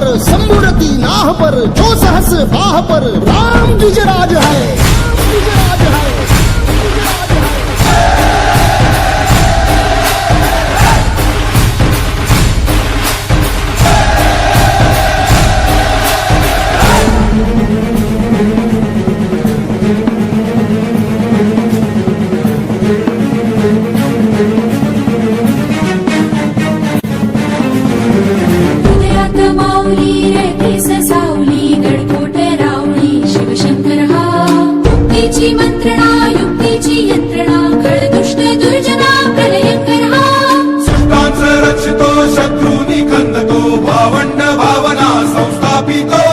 पर संबुरती नाह पर जो सहस बाह पर राम द्विजराज है, राम द्विजराज है, राम द्विजराज है। हृदयात माऊली रेती ससावली गडकोट रावळी शिवशंकर हा मुक्तीची मंत्रणा युक्तीची यंत्रणा खळदुष्ट दुर्जना प्रलयंकर हा सृष्टांच रक्षितो शत्रूनी खंदतो भावंड भावना संस्थापितो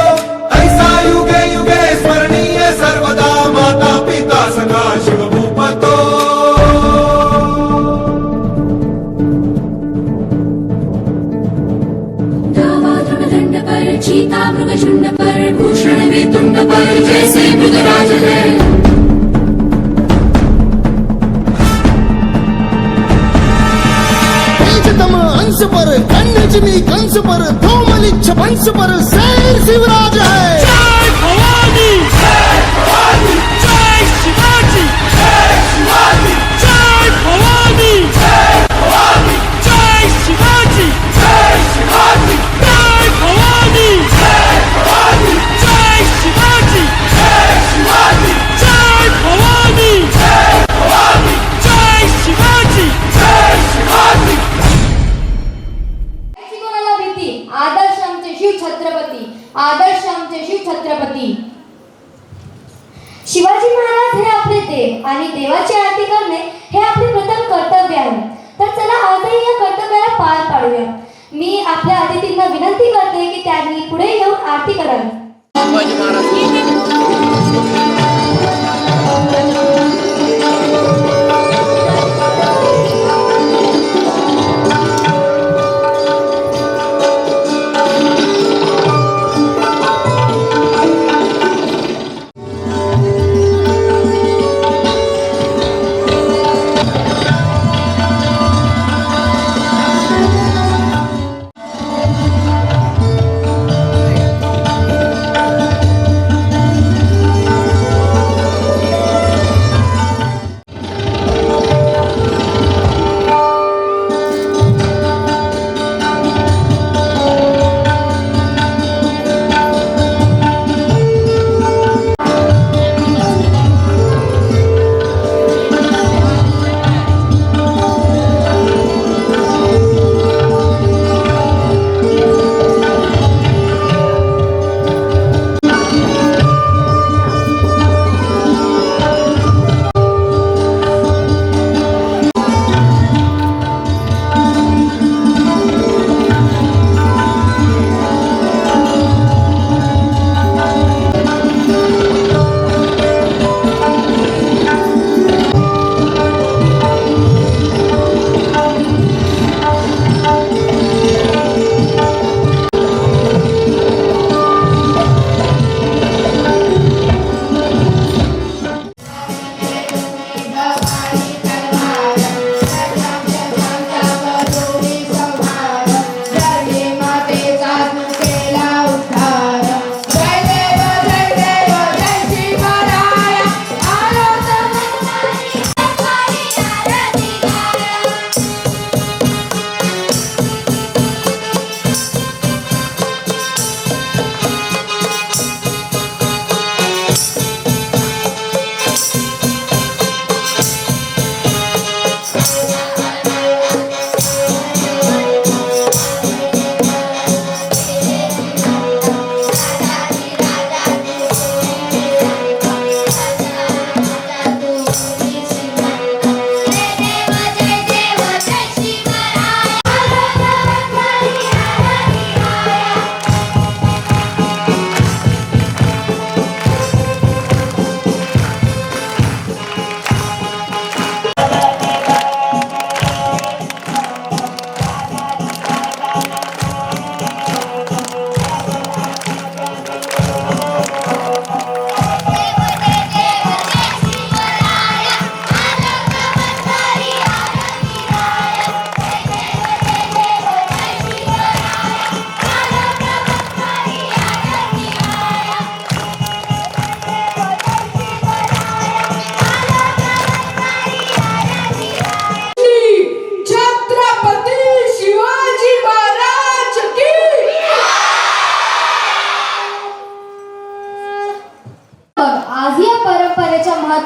ऐसा युगे युगे स्मरणीय सर्वदा माता पिता सखा शिवभूपतो धावा ध्रुवदंड पर चीता मृगशुंड पर भूषण वेतुंड पर जैसे मृगराज है तेजतम अंश पर कन्यजनी कंस पर धूमलिच्छ वंश पर शेर शिवराज है। जय भवानी जय भवानी जय शिवाजी जय शिवाजी जय भवानी जय भवानी जय शिवाजी जय शिवाजी जय भवानी जय भवानी जय शिवाजी जय शिवाजी जय भवानी जय भवानी जय शिवाजी जय शिवाजी। याची कोणाला भीती? आदर्श आमचे शिव छत्रपती, आदर्श आमचे शिव छत्रपती। शिवाजी महाराज हे आपले देव आणि देवाची आरती करणे हे आपले प्रथम कर्तव्य आहे। तर चला आजही या कर्तव्याला पार पाडूया। मी आपल्या अतिथींना विनंती करते की त्यांनी पुढे येऊन आरती करावी। शिवाजी महाराज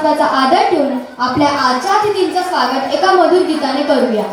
महत्त्वाचा आदर ठेवून आपल्या आजच्या अतिथींचं स्वागत एका मधुर गीताने करूया.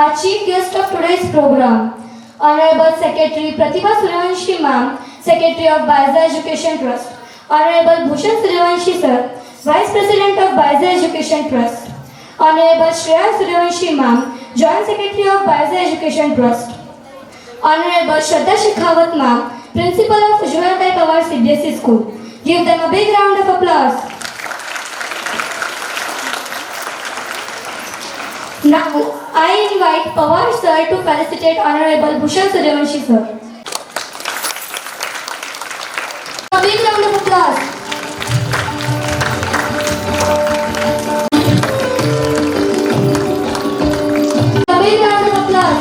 Our chief guest of today's program, Honorable Secretary Pratibha Suryavanshi Ma'am, Secretary of Baiza Education Trust, Honorable Bhushan Suryavanshi Sir, Vice President of Baiza Education Trust, Honorable Shreya Suryavanshi Ma'am, Joint Secretary of Baiza Education Trust, Honorable Shraddha Shekhawat Ma'am, Principal of Ujjwala Pawar CBSE School. Give them a big round of applause. Now, I invite Pawar Sir to felicitate Honorable Bhushan Suryavanshi Sir. A big round of applause. A big round of applause.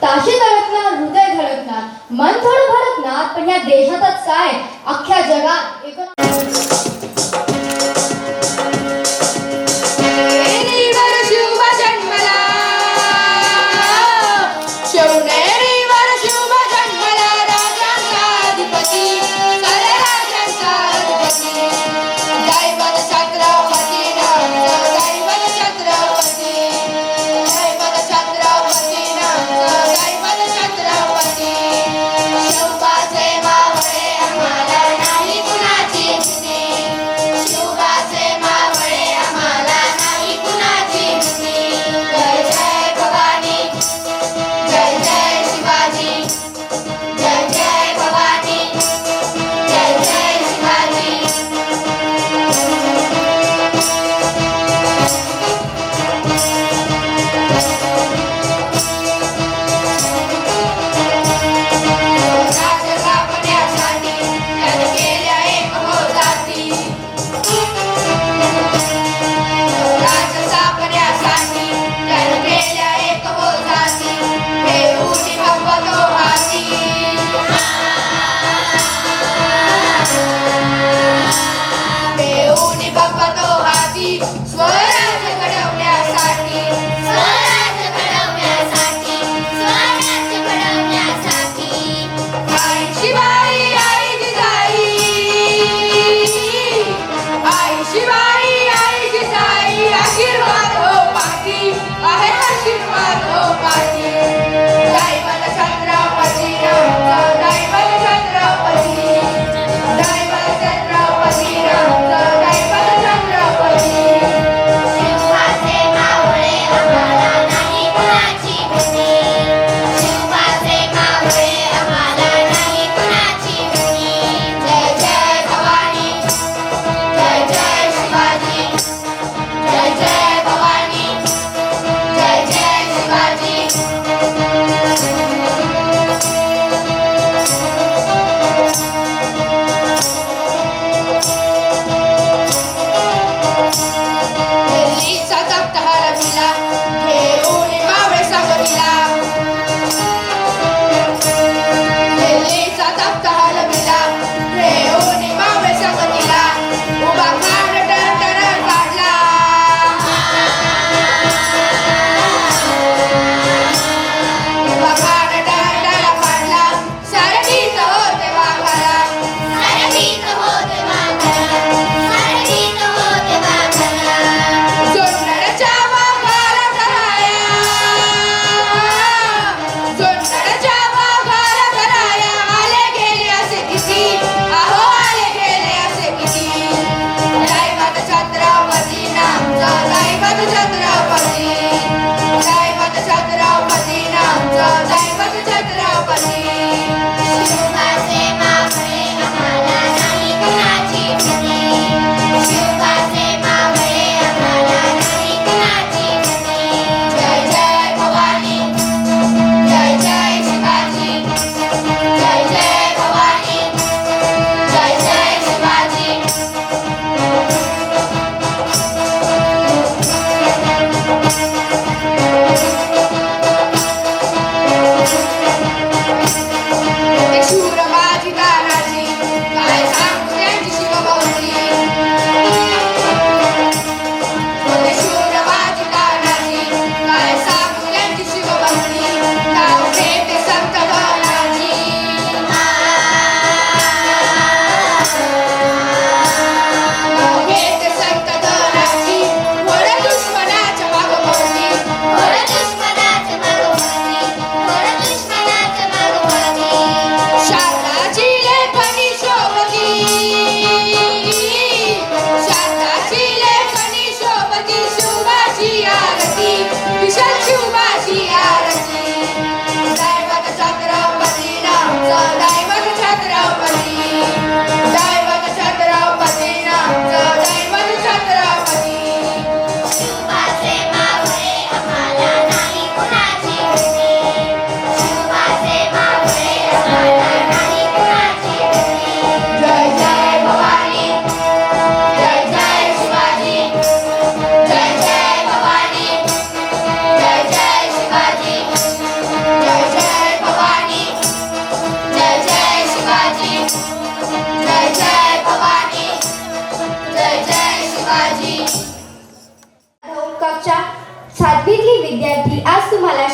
ताशी धडकणार, हृदय धडकणार, मन थोडं भडकणार, पण या देशातच काय अख्ख्या जगात एक शिवनेरीवर शुभ जन्मला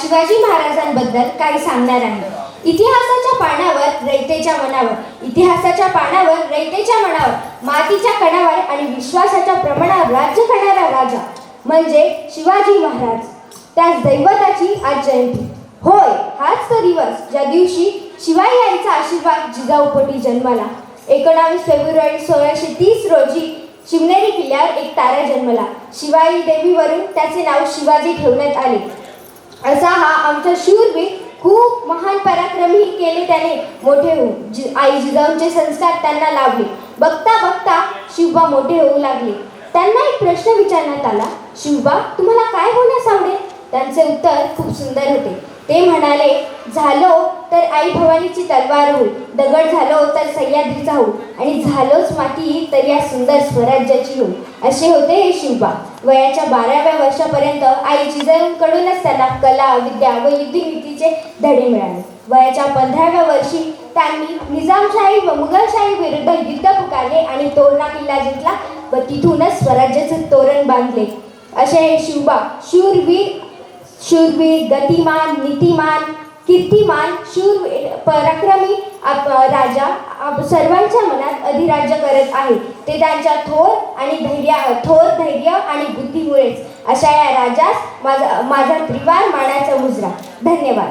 शिवाजी महाराजांबद्दल काही सांगणार आहे. इतिहासाच्या पानावर रयतेच्या मनावर, इतिहासाच्या पानावर रयतेच्या मनावर, मातीच्या कणावर आणि विश्वासाच्या प्रमाणावर राज्य करणारा राजा म्हणजे शिवाजी महाराज. त्याच दैवताची आज जयंती. होय, हाच तो दिवस ज्या दिवशी शिवाई आईचा आशीर्वाद जिजाऊपोटी जन्माला. 19 फेब्रुवारी 1630 रोजी शिवनेरी किल्ल्यावर एक तारा जन्मला. शिवाई देवीवरून त्याचे नाव शिवाजी ठेवण्यात आले. असा हा आमचा शूरवीर खूप महान पराक्रमी केले त्याने मोठे होऊन. आई जिजाऊंचे संस्कार त्यांना लाभले. बघता बघता शिवबा मोठे होऊ लागले. त्यांना एक प्रश्न विचारण्यात आला, शिवबा तुम्हाला काय होण्यास आवडेल? त्यांचे उत्तर खूप सुंदर होते. ते म्हणाले, झालो तर आई भवानीची तलवार होईल, दगड झालो तर सह्याद्रीचा होईल आणि झालोच माती तर या सुंदर स्वराज्याची होईल. असे होते हे शिवबा. वयाच्या 12व्या वर्षापर्यंत आई जिजाऊंकडूनच त्यांना कला, विद्या व युद्धनीतीचे धडे मिळाले. वयाच्या 15व्या वर्षी त्यांनी निजामशाही व मुघलशाही विरुद्ध युद्ध पुकारले आणि तोरणा किल्ला जिंकला व तिथूनच स्वराज्याचे तोरण बांधले. असे हे शिवबा शूरवीर, गतिमान, नीतिमान, कीर्तिमान, शूरवीर, पराक्रमी राजा सर्वांच्या मनात अधिराज्य करत आहे. ते त्यांच्या थोर धैर्य आणि बुद्धीमुळेच. अशा या राजास माझा त्रिवार मानाचा मुजरा. धन्यवाद.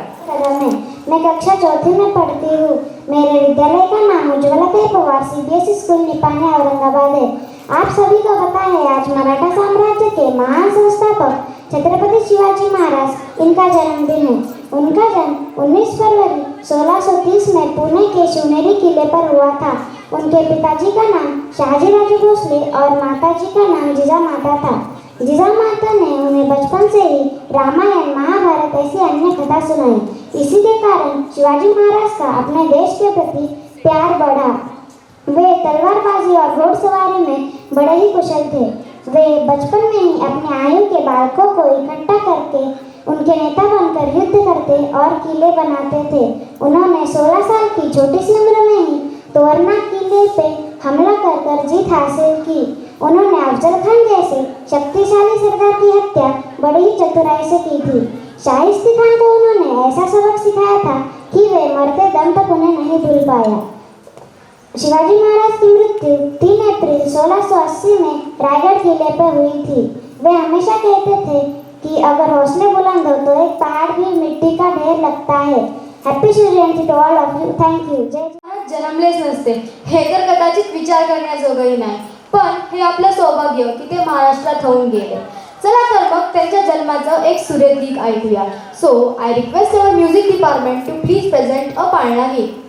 मैं कक्षा चौथी में पढ़ती हूँ. मेरे विद्यालय का नाम उज्ज्वला पवार CBSE स्कूल निपानी औरंगाबाद है. आप सभी को पता है आज मराठा साम्राज्य के महान संस्थापक छत्रपति शिवाजी महाराज इनका जन्मदिन है. उनका जन्म 19 फरवरी 1630 में पुणे के शिवनेरी किले पर हुआ था. उनके पिताजी का नाम शहाजीराजे भोसले और माताजी का नाम जिजामाता था. जिजामाता ने उन्हें बचपन से ही रामायण, महाभारत ऐसी अन्य कथा सुनाई. इसी के कारण शिवाजी महाराज का अपने देश के प्रति प्यार बढ़ा. वे तलवारबाजी और घोड़सवारी में बड़े ही कुशल थे. वे बचपन में ही अपने आयु के बालकों को इकट्ठा करके उनके नेता बनकर युद्ध करते और किले बनाते थे. उन्होंने 16 साल की छोटी सी उम्र में ही तोरणा किले पे हमला कर जीत हासिल की. उन्होंने अफजल खान जैसे शक्तिशाली सरदार की हत्या बड़ी ही चतुराई से की थी. शाहिस्ती खान को उन्होंने ऐसा सबक सिखाया था कि वे मरते दम तक उन्हें नहीं भूल पाया. शिवाजी महाराज की मृत्यु 3 अप्रैल 1680 में रायगढ़ किले पर हुई थी. वे हमेशा कहते थे कि अगर हौसले बुलंद हो तो एक पहाड़ भी मिट्टी का ढेर लगता है. Happy children's to all of you. Thank you. जन्मलेच नसते हे तर कदाचित विचार करण्याजोगही नाही, पण हे आपलं सौभाग्य की ते महाराष्ट्रात होऊन गेले. चला तर मग त्यांच्या जन्माचं एक सुरेख गीत ऐकूया. So I request our music department to please present a पाळणा गीत.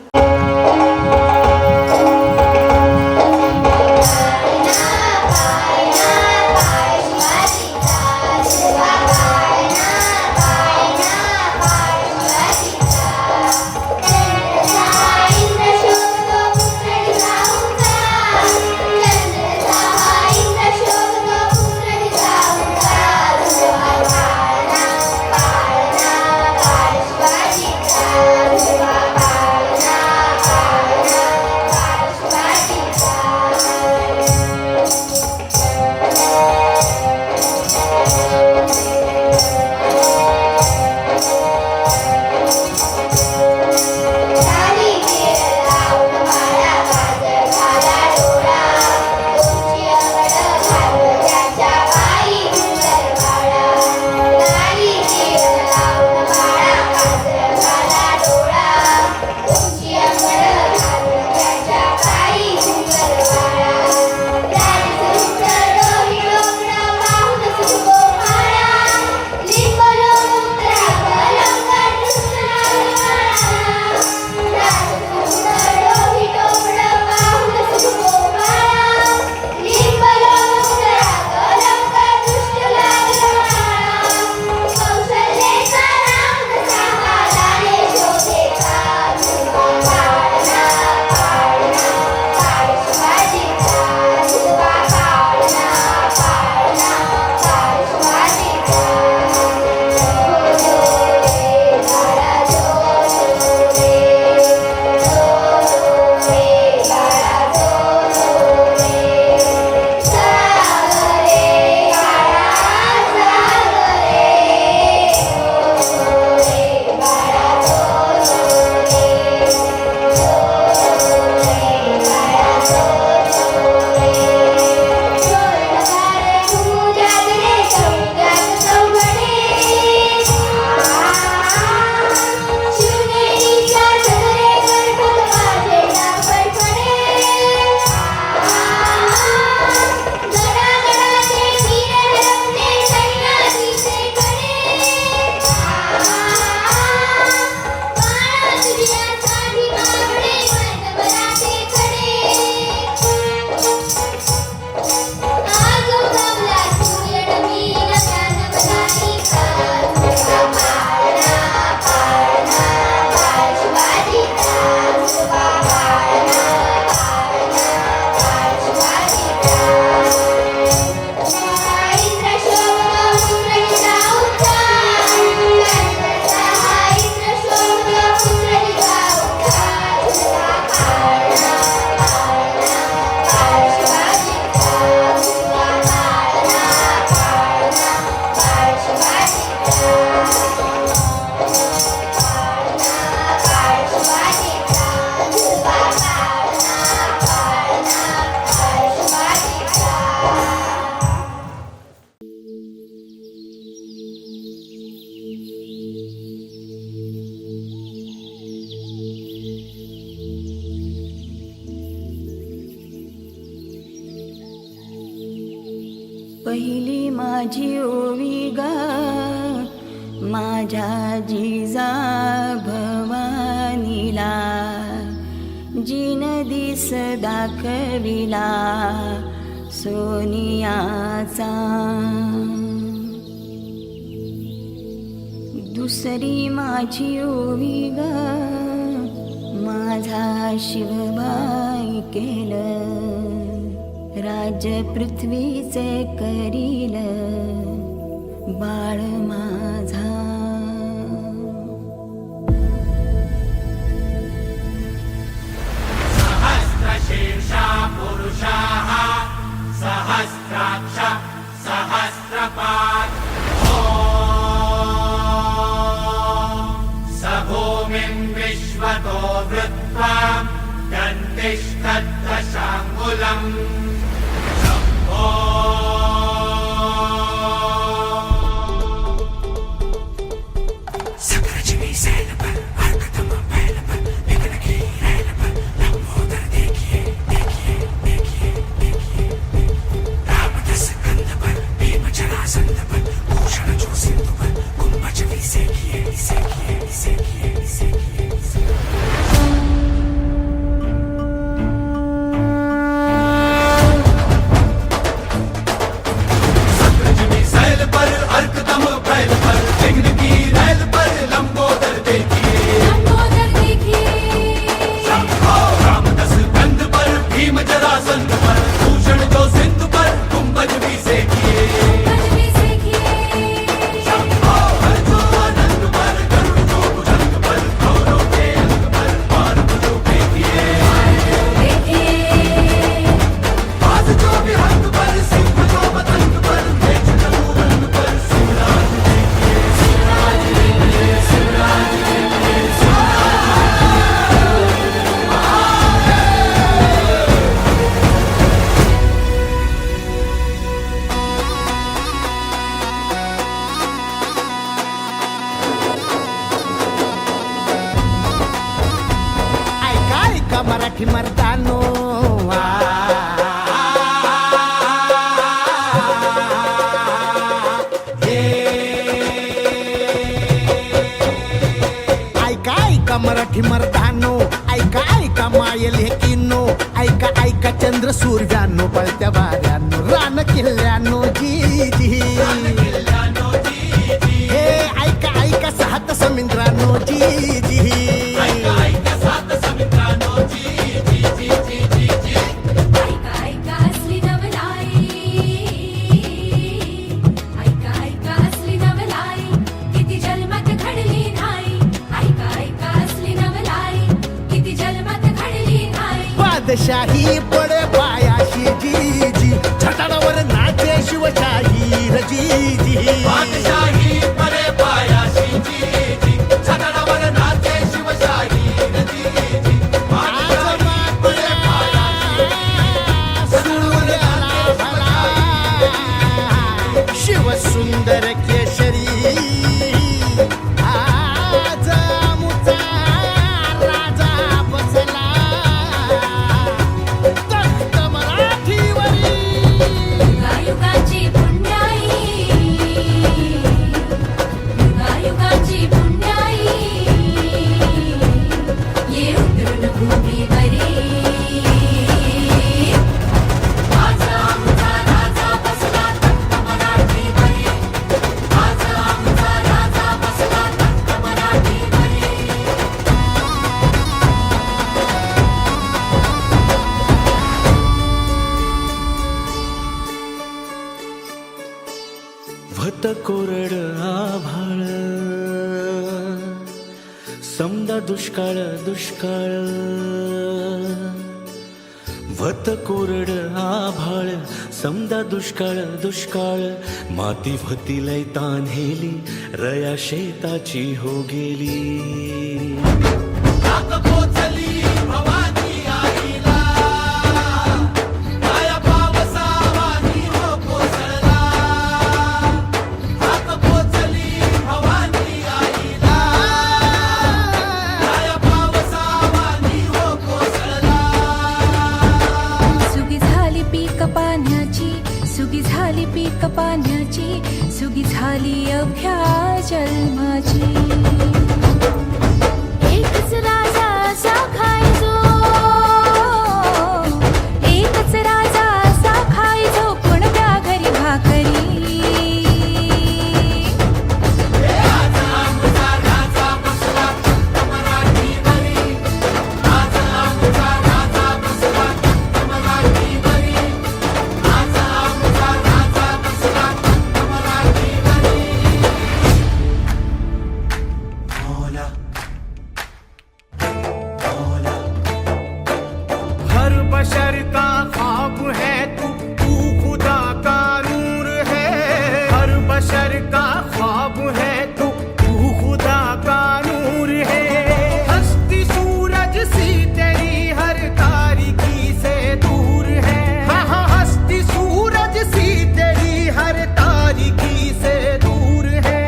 पहिली माझी ओवी गा माझ्या जिजा भवानीला, जिन दिस दाखविला सोनियाचा. दुसरी माझी ओवी ग माझा शिवबाई केलं, राज्य पृथ्वीचे करील बाळ माझा. सहस्रशीर्षा पुरुषाः सहस्राक्ष सहस्रपात्. स भूमिं विश्वतो वृत्वा दन्तिष्ठद्दशाङ्गुलम्. शम्भो सकरजनी सैल पर हरकतम पहल पर विघ्न की रैल पर लंबोदर देखिए देखिए देखिए देखिए. रामदस कंध पर भीम जरासंध पर भूषण जो सिंधु पर कुंभज विसे किए विसे किए विसे किए विसे किए. सकरजनी सैल पर हरकतम पहल पर विघ्न की रैल पर लंबोदर देखिए लंबोदर देखिए. रामदस कंध पर भीम जरासंध पर भूषण जो सिंधु पर कुंभज विसे किए. कुंभज देखिए. हर जो आनंद पर गरुड़ जो भुजंग पर गौरव के अंग पर मार्ग जो फेंकिए. देखिए. बाज जो विहंग पर सिंह जो पतंग पर मेष जो रंग पर शिवराज देखिए. शिवराज देखिए शिवराज देखिए ऐका ऐका मराठी मर्दानो, ऐका ऐका मराठी मर्दानो, ऐका ऐका मायल हे किन्नो, ऐका ऐका चंद्र सूर्यानो, पळत्या वाऱ्यानो, रान किल्ल्यानो जी जी. हे ऐका ऐका सात समुद्रानो जी जी. ऐका ऐका असली नवलाई. ऐका ऐका असली नवलाई. किती जन्मात घडली नाही. ऐका ऐका असली नवलाई. किती जन्मात घडली नाही. बादशाही पडे पायाशी जी जी, छटाडावर नाचे शिवशाही र जी जी. बादशाही परे पायाशी जी जी, छटाडावर नाचे शिवशाही जी जी. बादशाही परे पायाशी सूर्याला भला, शिव सुंदर केशरी, आज मुचा राजा बसला तख्त मराठीवरी. युगायुगाची पुण्याई. युगायुगाची पुण्याई. ये उतरून भूमीवरी. आज आमचा राजा बसला तख्त मराठीवरी. आज आमचा राजा बसला तख्त मराठीवरी. भत कोरड आभाळ, समदा दुष्काळ दुष्काळ. भत कोरड आभाळ, समदा दुष्काळ दुष्काळ. माती भती लय तान्हेली, रया शेताची हो गेली. नाक पोचली भवानी आईला, माया पावसावानी हो कोसळला. नाक पोचली भवानी आईला, माया पावसावानी हो कोसळला. सुगी झाली पीक पाण्याची. सुगी झाली पीक पाण्याची, सुगी झाली अवघ्या जन्माची. एकच राजा असा खायचो, एकच राजा असा खायचो, कोणत्या घरी भाकरी. हर बशर का ख्वाब है तू, तू खुदा का नूर है. हर बशर का ख्वाब है तू, तू खुदा का नूर है. हस्ती सूरज सी तेरी हर तारीकी से दूर है. हाँ हाँ, हस्ती सूरज सी तेरी हर तारीकी से दूर है.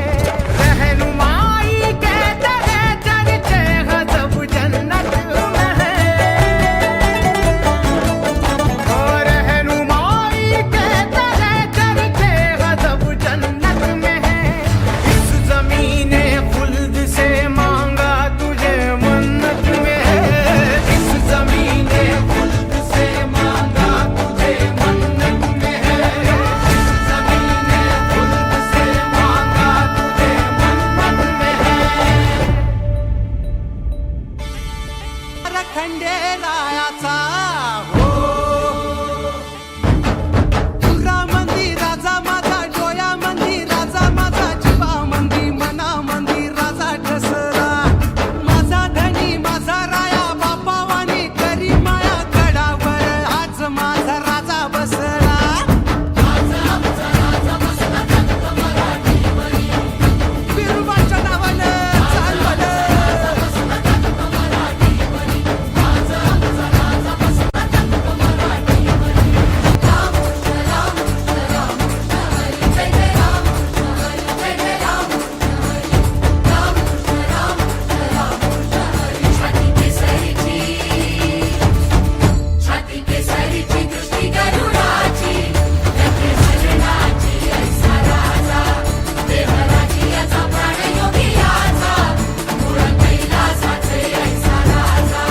रहनुमाई के तेरे चर्चे गजब जन्नत में है. और रहनुमाई के तेरे चर्चे गजब जन्नत में है. इस ज़मीने खुल्द से मांगा तुझे मन्नत में है. इस ज़मीने खुल्द से मांगा तुझे मन्नत में है. इस ज़मीने खुल्द से मांगा तुझे मन्नत में है. खंडेरायाचा हो तुरा मंदी राजा माझा, डोया मंदी राजा माझा, जीवा मंदी मना मंदी राजा ठसरा. माझा धनी माझा राया, बापावानी करी माया, गडावर आज माझा राजा बसला. बिरुबाच्या नावानं चालवलं. छाती केसरीची दृष्टी गरुडाची, व्यथे भजनाची ऐसा राजा. देवराजी याचा प्राण योगी याचा, मूळ कैलासाचे ऐसा राजा.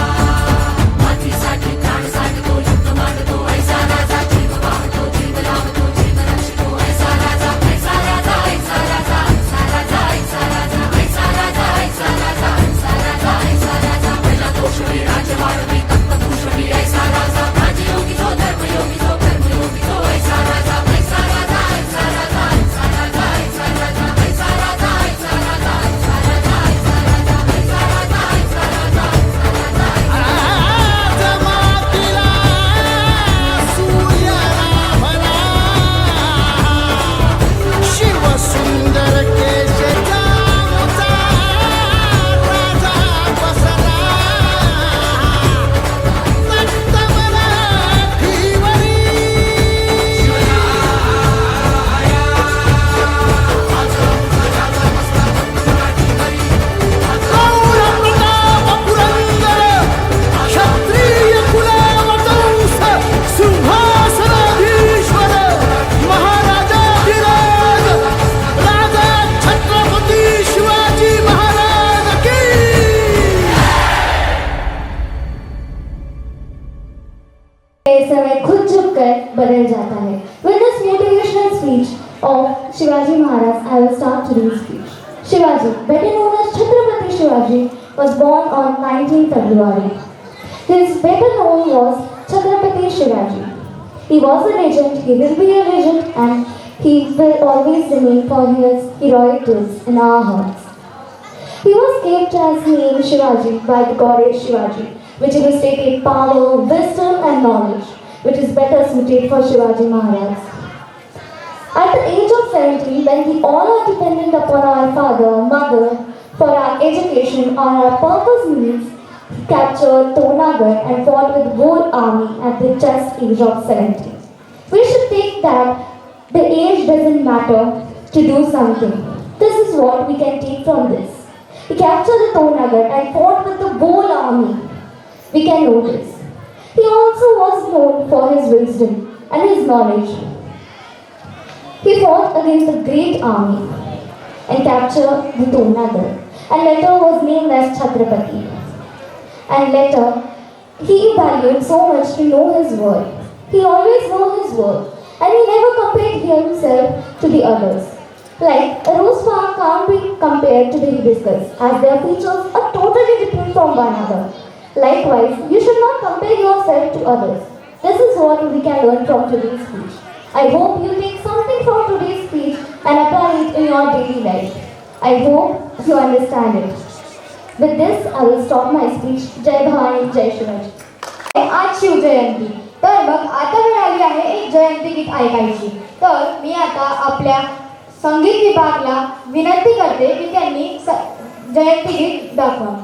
मातीसाठी प्राण साधतो, युद्ध मांडतो ऐसा राजा. जीव वाहतो, जीव लावतो, जीव रक्षतो ऐसा राजा. ऐसा राजा, ऐसा राजा, ऐसा राजा, ऐसा राजा, ऐसा राजा, ऐसा राजा, ऐसा राजा, ऐसा राजा. पहिला दोषवी राजवाडवी तत्वभूषणी ऐसा राजा. राजयोगी जो धर्मयोगी जो कर्मयोगी जो ऐसा राजा. ऐसा राजा, ऐसा राजा, ऐसा राजा, ऐसा राजा, ऐसा राजा, ऐसा राजा, ऐसा राजा, ऐसा राजा, ऐसा राजा, ऐसा राजा, ऐसा राजा. जमातीला सूर्याला भला, शिव सुंदर केश जामचा राजा बसला. नटमला ठिवरी गौरप्रताप पुरंदर, क्षत्रिय कुलवंश, सिंहासनाधीश्वर, महाराजाधिराज, राजा छत्रपती शिवाजी महाराज की. ये समय खुद झुक कर बदल जाता है. With this motivational speech of Shivaji Maharaj, I will start today's speech. Shivaji, better known as Chhatrapati Shivaji, was born on 19th February. His better known was Chhatrapati Shivaji. He was a legend, he will be a legend, and he will always remain for his heroic deeds in our hearts. He was kept as name Shivaji by the goddess Shivaji, which illustrated power, wisdom and knowledge, which is better suited for Shivaji Maharaj. At the age of 17, when we all are dependent upon our father, mother, for our education or our purpose needs, he captured Tonagar and fought with the whole army at the just age of 17. We should think that the age doesn't matter to do something. This is what we can take from this. He captured the Tonagar and fought with the whole army. We can notice. He also was known for his wisdom and his knowledge. He fought against a great army and captured the Tonnagar, and later was named as Chhatrapati. And later, he valued so much to know his word. He always knew his word, and he never compared himself to the others. Like a rose flower can't be compared to the hibiscus, as their features are totally different from one another. Likewise, you should not compare yourself to others. This is what we can learn from today's speech. I hope you take something from today's speech and apply it in your daily life. I hope you understand it. With this, I will stop my speech. Jai Bhavani, Jai Shivaji. आज शिवजयंती. तर मग आता वेळ आली आहे एक जयंती गीत ऐकायची. तर मी आता आपल्या संगीत विभागाला विनंती करते की त्यांनी जयंती गीत दाखवा.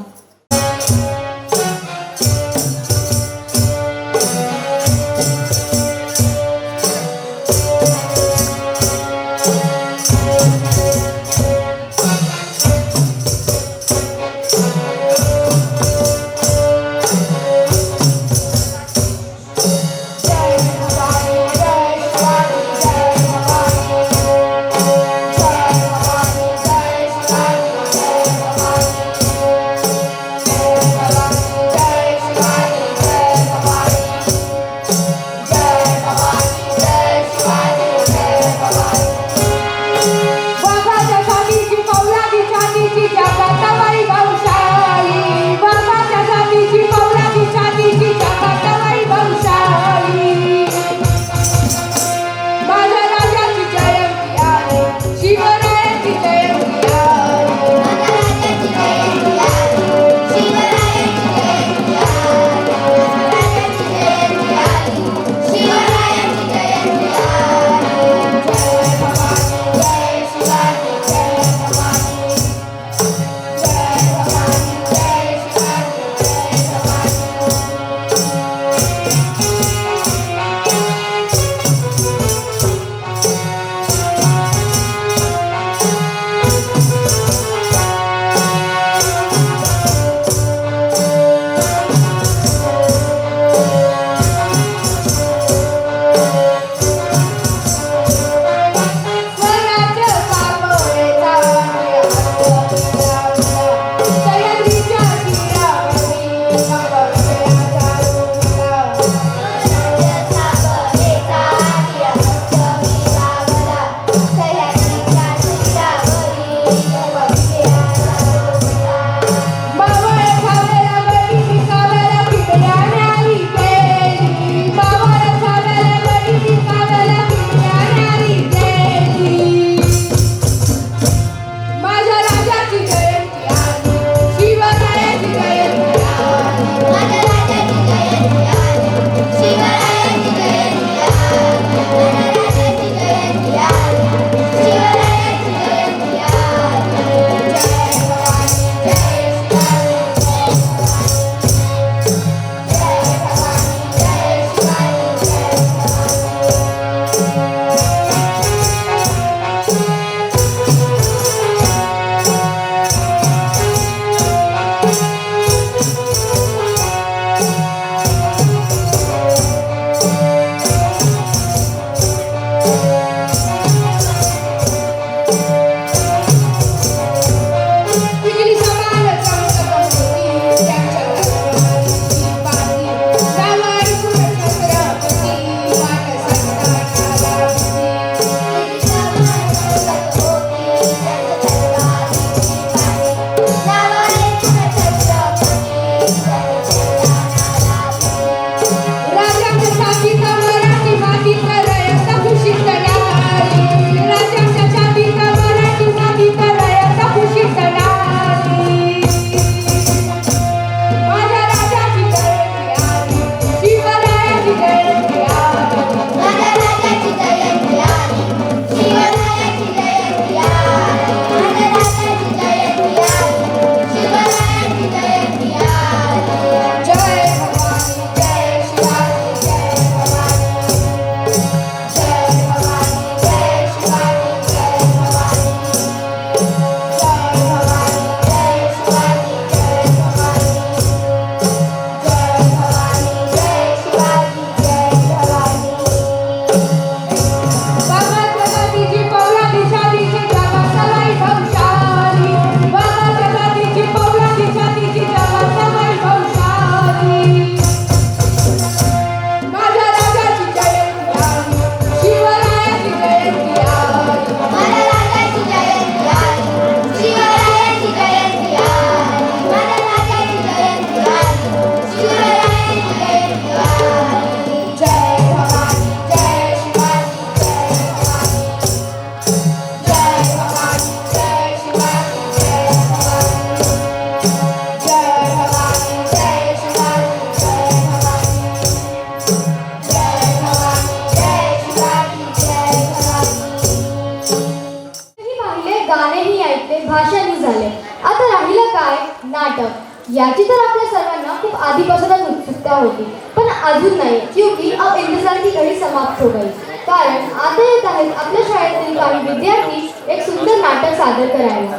नाटक याची तर आपल्या सर्वांना खूप आधीपासूनच उत्सुकता होती, पण अजून नाही, क्योंकि अब इंतजार की घड़ी समाप्त हो गई. कारण आता येत आहेत आपल्या शाळेतील काही विद्यार्थी एक सुंदर नाटक सादर करायला.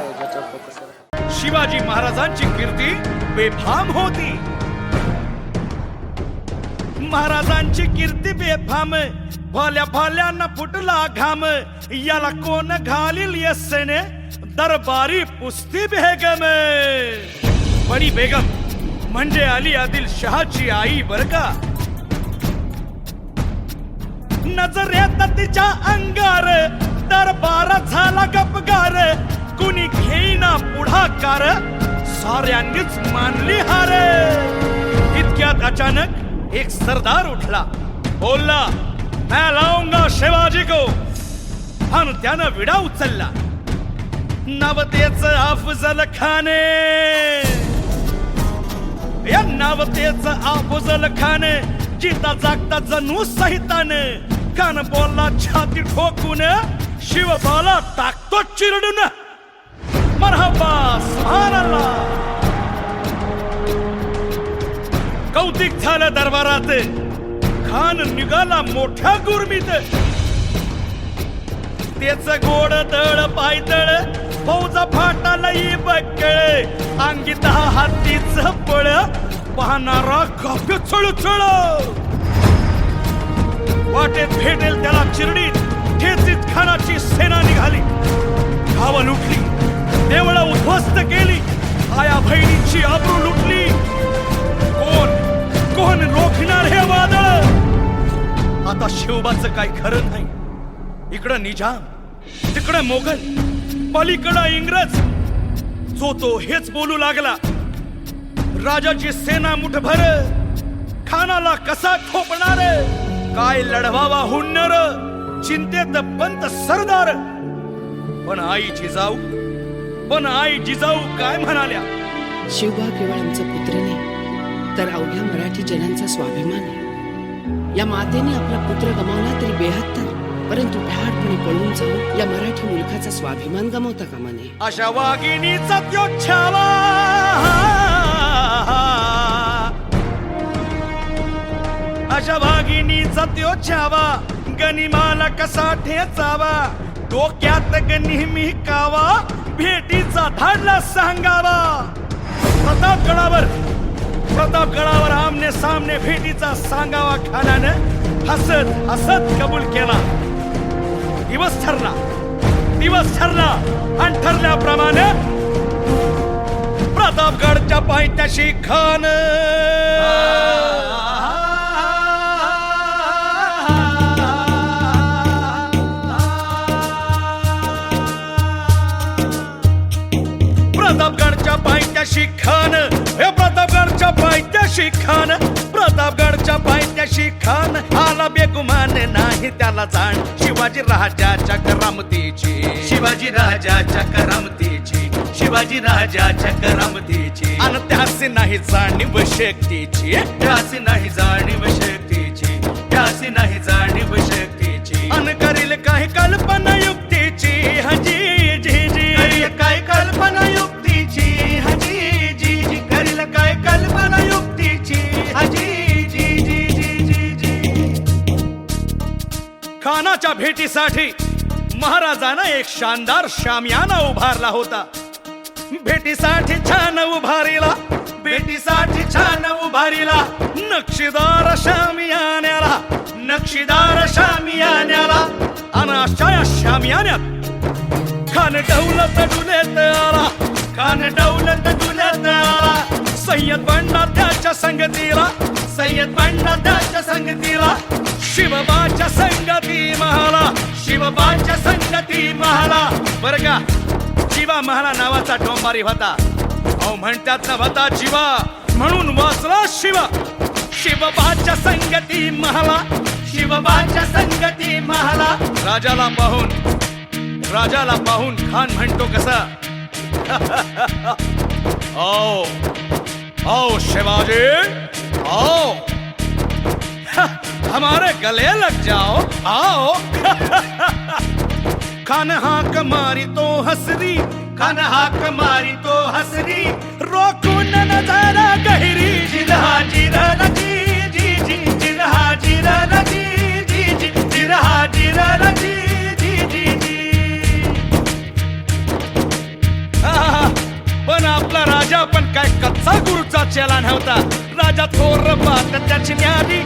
शिवाजी महाराजांची कीर्ती बेफाम होती. महाराजांची कीर्ती बेफाम, भाल्या भाल्यांना फुटला घाम. याला कोण घालील यस्सेने, दरबारी पुस्ती बेगम. बडी बेगम म्हणजे अली आदिल शहाची आई बर का. नजरेत तिच्या अंगार दरबार झाला गपगार. कुणी घेईना पुढाकार, साऱ्यांनीच मानली हार. इतक्यात अचानक एक सरदार उठला, बोलला मैं लाऊंगा शिवाजी को. आणि त्यानं विडा उचलला. नवतेच अफजल खाने, या नवतेच अफजल खाने, जिता जागता जणू सहिताने. कान बोलला छाती ठोकून, शिवबाला टाकतो चिरडून. मरहबा सुभानअल्लाह. कौतिक झालं दरबारात, खान निघाला मोठ्या गुरमीत. तेच गोड दळ पायदळ, फौजा फाटालाही बक्कळ. अंगी 10 हातीच बळ, पाहणारा काप्य चळचळ. वाटेत भेटेल त्याला चिरडीत, ठेचीत खानाची सेना निघाली. गावं लुटली, देवळं उद्ध्वस्त केली, आया बहिणीची आबरू लुटली. कोण रोखणार हे वादळ. आता शिवबाचं काय खरं नाही. इकडं निजाम, तिकडं मोगल, पलीकडं इंग्रज. जो तो हेच बोलू लागला. राजाची सेना मुठभर, खानाला कसा ठोपणार. काय लढवावा हुन्नर, चिंतेत पंत सरदार. पण आई जिजाऊ काय म्हणाल्या. शिवबा केवळ आमचा पुत्र नाही, तर अवघ्या मराठी जनांचा स्वाभिमान आहे. या मातेने आपला पुत्र गमावला तरी बेहत्तर, परंतु ठाडपणे पळून जाऊन या मराठी मुलखाचा स्वाभिमान गमावता कामा नये. अशा वाघिणीचा त्यो छावा, अशा वाघिणीचा त्यो छावा. गनिमाला कसा ठेचावा, डोक्यात नेहमी कावा. भेटीचा धाडला सांगावा. प्रतापगडावर आमने सामने भेटीचा सांगावा. खानानं हसत हसत कबूल केला. दिवस ठरला आणि ठरल्याप्रमाणे प्रतापगडच्या पायथ्याशी खान. प्रतापगडच्या पायथ्याशी खान, हे प्रतापगडच्या पायथ्याशी खान. प्रतापगडच्या पायथ्याशी खान आला बेगुमान नाही त्याला जाण. शिवाजी राजाच्या करामतीची, शिवाजी राजाच्या करामतीची, शिवाजी राजाच्या करामतीची. आणि त्यासी नाही जाणीव शक्तीची, त्यासी नाही जाणीव शक्तीची, त्यासी नाही जाणीव शक्तीची. अन करील काही कल्पना युक्तीची. हजी जी जी काय कल्पना युक्तीची. हजी जी जी करील काय कल्पना युक्तीची. हजी जी जी जी जी. खानाच्या भेटीसाठी महाराजानं एक शानदार शामियाना उभारला होता. भेटीसाठी छान उभारीला, भेटीसाठी छान उभारीला. नक्षीदार शामियान्याला, नक्षीदार शामियान्याला. आणि अशा या शामियान्यात खान दौलत डुलेत आला, खान दौलत डुलेत आला. सय्यद बंडा त्याच्या संगतीला, सय्यद बंडा त्याच्या संगतीला. शिवबाच्या संगती महाला, शिवबाच्या संगती महाला. बर का, जीवा महाला नावाचा डोंबारी होता. अहो म्हणतात ना होता जीवा, म्हणून वाचला शिवा. शिवबाच्या संगती महाला, शिवबाच्या संगती महाला. राजाला पाहून खान म्हणतो कसा. आओ आओ शिवाजी, आओ हमारे गले लग जाओ, आओ. खान हाक मारी तो हसरी, खान हाक मारी तो हसरी रोखून नजारा गहिरी जिरहा जिरला जी जी जी जिरहा जिरला जी जी जी जिरहा जिरला जी जी जी जी पण आपला राजा पण काय कच्चा गुरुचा चेला नव्हता. राजा थोर बात त्याची ज्ञानी,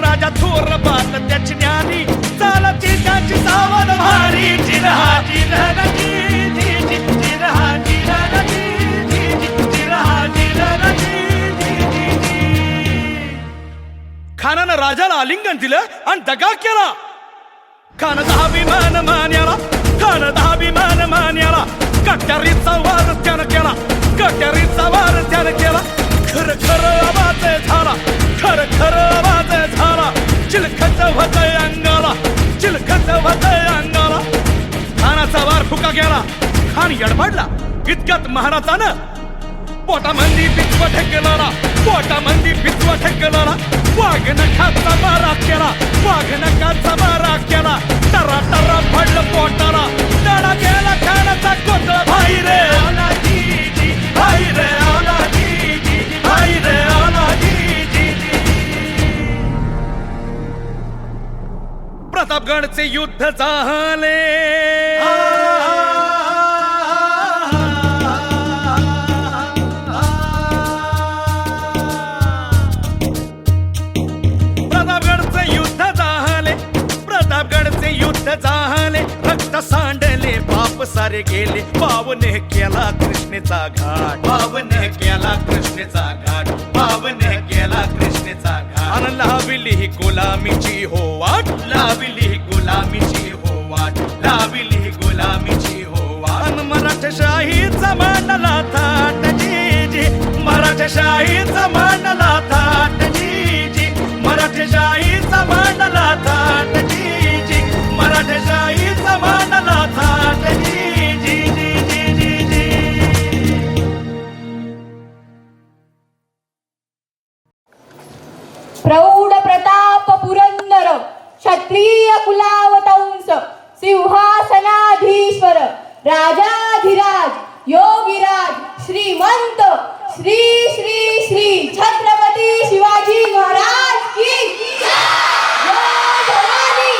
राजा थोर बात त्याची ज्ञानी, चालची त्याची सावध भारी जिरहा जिरला जी जी जी जिरहा जिरला जी जी जी जिरहा जिरला जी जी जी जी. खानानं राजाला आलिंगन दिलं आणि दगा केला. खान दहाभिमान मान्याला, खान दहाभिमान मान्याला, कट्यारीचा वार त्यानं केला, कट्यारीचा वार त्यानं केला. खर खर आवाज झाला, खर खर आवाज झाला, चिलखत होतय अंगाला, चिलखत होतय अंगाला. खानाचा वार फुका गेला, खान यडबडला. इतक्यात महाराजानं पोटामंदी बिचवा ठेकला, पोटामंदी बिचवा ठेकला. वाघ नखाचा मारा केला, वाघ नखाचा मारा केला. टरा टरा पडलं पोटाला, तडा गेला खानाचा कोतळ. भाई रे आला जी जी, भाई रे आला जी जी, भाई रे आला जी जी जी. प्रतापगडचे युद्ध झाले, प्रतापगडचे युद्ध झाले, प्रतापगडचे युद्ध झाले. रक्त सांडले, पाप सारे गेले. पावने केला कृष्णेचा घाट, पावने केला कृष्णेचा घाट, पावने केला कृष्णेचा घाट. आणि लाविली ही गुलामीची हो वाट, लाविली ही गुलामीची हो वाट, लाविली ही गुलामीची हो वाट. आणि मराठशाहीचा मांडला थाट जी जी, मराठशाहीचा मांडला थाट जी जी, मराठशाहीचा मांडला थाट जी जी, मराठशाहीचा मांडला थाट जी जी जी जी जी जी. प्रौढ प्रताप पुरंदर, क्षत्रिय कुलावतंस, सिंहासनाधीश्वर, राजाधिराज, योगीराज, श्रीमंत, श्री श्री श्री छत्रपती शिवाजी महाराज की जय Bhavani.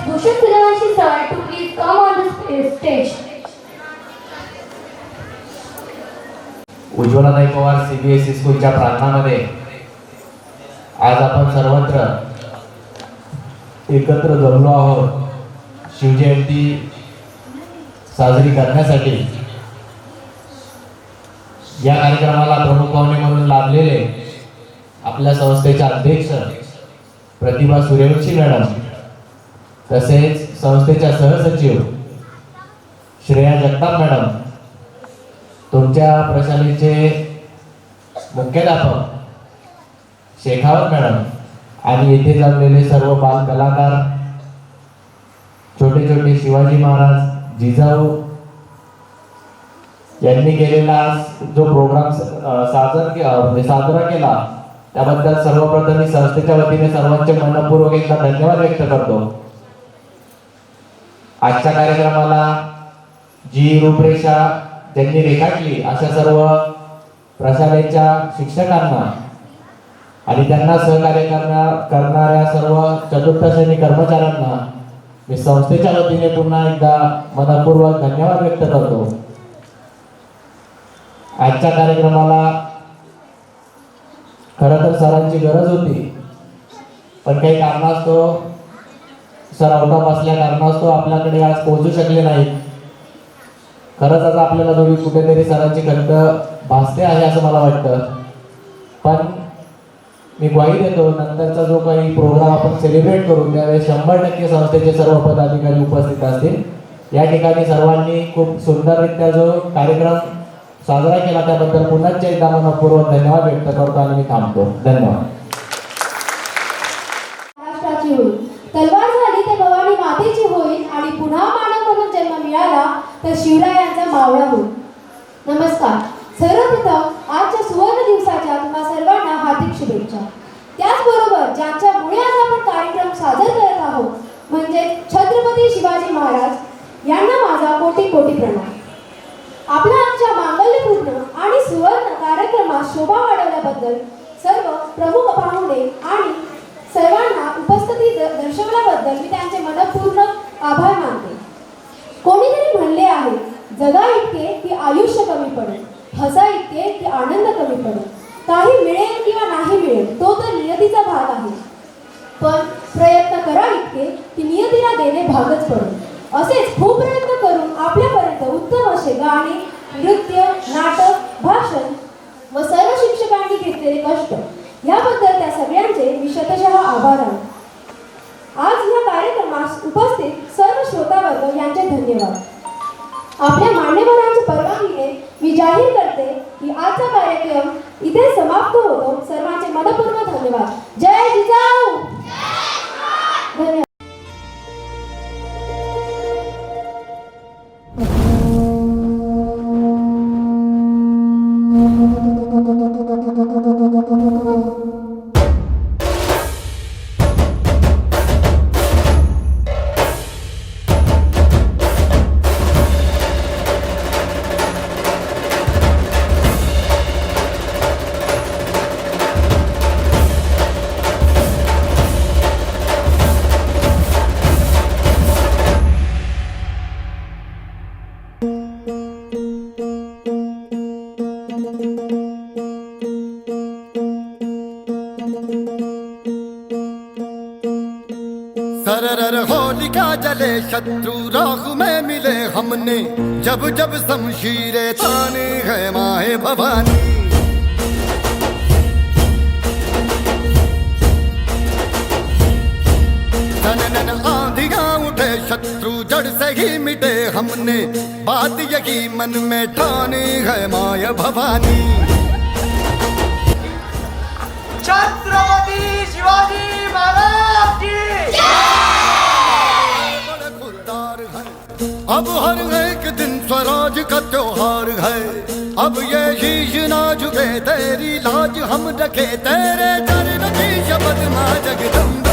Bhushan Suryavanshi sir to please come on the stage. उज्ज्वलाताई Pawar CBSE स्कूलच्या प्रांगणामध्ये आज आपण सर्वत्र एकत्र जमलो आहोत शिवजयंती साजरी करण्यासाठी. या कार्यक्रमाला प्रमुख पाहुणे म्हणून लाभलेले आपल्या संस्थेचे अध्यक्ष प्रतिभा सूर्यवंशी मॅडम, तसेच संस्थेच्या सहसचिव श्रेया जगताप मॅडम, तुमच्या प्रशालेचे मुख्याध्यापक शेखावत मॅडम आणि येथे जमलेले सर्व बाल कलाकार, छोटे छोटे शिवाजी महाराज, जिजाऊ यांनी केलेला जो प्रोग्राम साजरा केला त्याबद्दल सर्वप्रथम मी संस्थेच्या वतीने सर्वांचे मनपूर्वक एकदा धन्यवाद व्यक्त करतो. आजच्या कार्यक्रमाला जी रूपरेषा ज्यांनी रेखाटली अशा सर्व प्रशालेच्या शिक्षकांना आणि त्यांना सहकार्य करणाऱ्या सर्व चतुर्थ श्रेणी कर्मचाऱ्यांना मी संस्थेच्या वतीने पुन्हा एकदा मनपूर्वक धन्यवाद व्यक्त करतो. आजच्या कार्यक्रमाला खरं तर सरांची गरज होती, पण काही कारणास्तव सर आउट ऑफ असल्या कारणास्तव आपल्याकडे आज पोहोचू शकले नाहीत. खरंच आता आपल्याला दोघी कुठेतरी सरांची खंत भासते आहे असं मला वाटतं. पण मी ग्वाही देतो नंतरचा जो काही प्रोग्राम आपण सेलिब्रेट करू त्यावेळेस 100% संस्थेचे सर्व पदाधिकारी उपस्थित असतील. या ठिकाणी सर्वांनी खूप सुंदररित्या जो कार्यक्रम साजरा केला त्याबद्दल पुन्हा एकदा मनपूर्वक धन्यवाद व्यक्त करतो आणि मी थांबतो. धन्यवाद. महाराष्ट्राची होईल, तलवार झाली तर भवानी मातेची होईल आणि पुन्हा मानव म्हणून जन्म मिळाला तर शिवरायांचा मावळा होईल. नमस्कार. सर्वप्रथम आजच्या सुवर्ण दिवसाच्या तुम्हा सर्वांना हार्दिक शुभेच्छा. त्याचबरोबर ज्यांच्यामुळे आज आपण कार्यक्रम सादर करत आहोत म्हणजे छत्रपती शिवाजी महाराज यांना माझा कोटी कोटी प्रणाम. आपल्या आजच्या मांगल्यपूर्ण आणि सुवर्ण कार्यक्रमात शोभा वाढवल्याबद्दल सर्व प्रमुख पाहुणे आणि सर्वांना उपस्थिती दर्शवल्याबद्दल मी त्यांचे मनपूर्ण आभार मानते. कोणीतरी म्हणले आहे, जगा इतके की आयुष्य कमी पडेल, हसा इतके की आनंद कमी पडेल, काही मिळेल किंवा नाही मिळेल तो तर नियतीचा भाग आहे, पण प्रयत्न करा इतके की नियतीला देणे भागच पडेल. असेच खूप प्रयत्न करून आपल्यापर्यंत उत्तम असे गाणे, नृत्य, नाटक, भाषण व सर्व शिक्षकांनी घेतलेले कष्ट याबद्दल त्या सगळ्यांचे मी शतशः आभार आहे. आज या कार्यक्रमास उपस्थित सर्व श्रोतावर्ग यांचे धन्यवाद. आपल्या मान्यवरांच्या परवानगीने मी जाहीर करते की आजचा कार्यक्रम इथे समाप्त होतो. सर्वांचे मनपूर्वक धन्यवाद. जय जिजाऊ. धन्यवाद. सरर होलिका जले शत्रु राह में मिले हमने, जब जब शमशीरें ताने है माए भवानी. नन आंधियां उठे शत्रु जड़ से ही मिटे हमने, बात यही मन में ठाने है माया भवानी. छत्रपती शिवाजी महाराज की अब हर एक दिन स्वराज का त्योहार है, अब ये शीश ना झुके तेरी लाज हम रखे, तेरे चरण की शपथ मां जगदम्बा.